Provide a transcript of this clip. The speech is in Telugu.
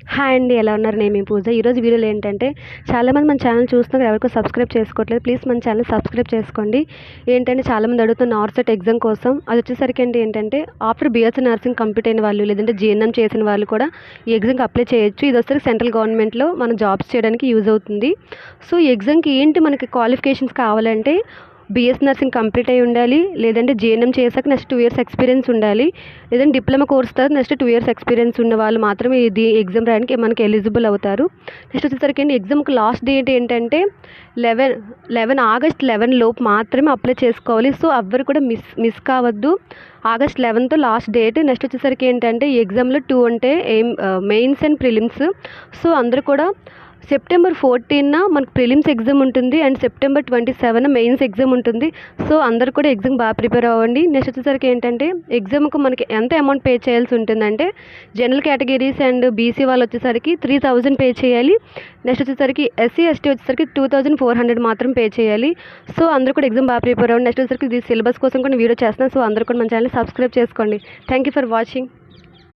హాయ్ అండి. ఎలా ఉన్నారు? నేను మీ పూజ. ఈరోజు వీడియోలో ఏంటంటే చాలామంది మన ఛానల్ చూస్తున్నారు, ఎవరికో సబ్స్క్రైబ్ చేసుకోవట్లేదు. ప్లీజ్ మన ఛానల్ సబ్స్క్రైబ్ చేసుకోండి. ఏంటంటే చాలామంది అడుగుతున్న నార్సెట్ ఎగ్జామ్ కోసం. అది వచ్చేసరికి ఏంటంటే ఆఫ్టర్ బీఎస్సీ నర్సింగ్ కంప్లీట్ అయిన వాళ్ళు, లేదంటే జీఎన్ఎం చేసిన వాళ్ళు కూడా ఈ ఎగ్జామ్కి అప్లై చేయొచ్చు. ఇది వచ్చేసరికి సెంట్రల్ గవర్నమెంట్లో మనం జాబ్స్ చేయడానికి యూజ్ అవుతుంది. సో ఈ ఎగ్జామ్కి ఏంటి మనకి క్వాలిఫికేషన్స్ కావాలంటే బీఎస్సీ నర్సింగ్ కంప్లీట్ అయి ఉండాలి, లేదంటే జీఎన్ఎం చేశాక నెక్స్ట్ 2 ఇయర్స్ ఎక్స్పీరియన్స్ ఉండాలి, లేదంటే డిప్లొమా కోర్స్ తర్వాత నెక్స్ట్ 2 ఇయర్స్ ఎక్స్పీరియన్స్ ఉన్న వాళ్ళు మాత్రమే ఇది ఎగ్జామ్ రాయడానికి మనకి ఎలిజిబుల్ అవుతారు. నెక్స్ట్ వచ్చేసరికి ఎగ్జామ్కి లాస్ట్ డేట్ ఏంటంటే 11 ఆగస్ట్ 11 లోపు మాత్రమే అప్లై చేసుకోవాలి. సో ఎవ్వరు కూడా మిస్ కావద్దు. ఆగస్ట్ 11తో లాస్ట్ డేట్. నెక్స్ట్ వచ్చేసరికి ఏంటంటే ఈ ఎగ్జామ్లో 2 అంటే మెయిన్స్ అండ్ ప్రిలిమ్స్. సో అందరూ కూడా సెప్టెంబర్ 14న మనకు ప్రిలిమ్స్ ఎగ్జామ్ ఉంటుంది అండ్ సెప్టెంబర్ 27న మెయిన్స్ ఎగ్జామ్ ఉంటుంది. సో అందరూ కూడా ఎగ్జామ్ బాగా ప్రిపేర్ అవ్వండి. నెక్స్ట్ వచ్చేసరికి ఏంటంటే ఎగ్జామ్కి మనకి ఎంత అమౌంట్ పే చేయాల్సి ఉంటుందంటే జనరల్ కేటగిరీస్ అండ్ బీసీ వాళ్ళు వచ్చేసరికి 3000 పే చేయాలి. నెక్స్ట్ వచ్చేసరికి ఎస్సీ ఎస్టీ వచ్చేసరికి 2400 మాత్రం పే చేయాలి. సో అందరూ కూడా ఎగ్జామ్ బాగా ప్రిపేర్ అవ్వండి. నెక్స్ట్ వచ్చేసరికి ఇది సిలబస్ కోసం కూడా వీడియో చేస్తున్నాను. సో అందరూ కూడా మన ఛానల్ సబ్స్క్రైబ్ చేసుకోండి. Thank you for watching.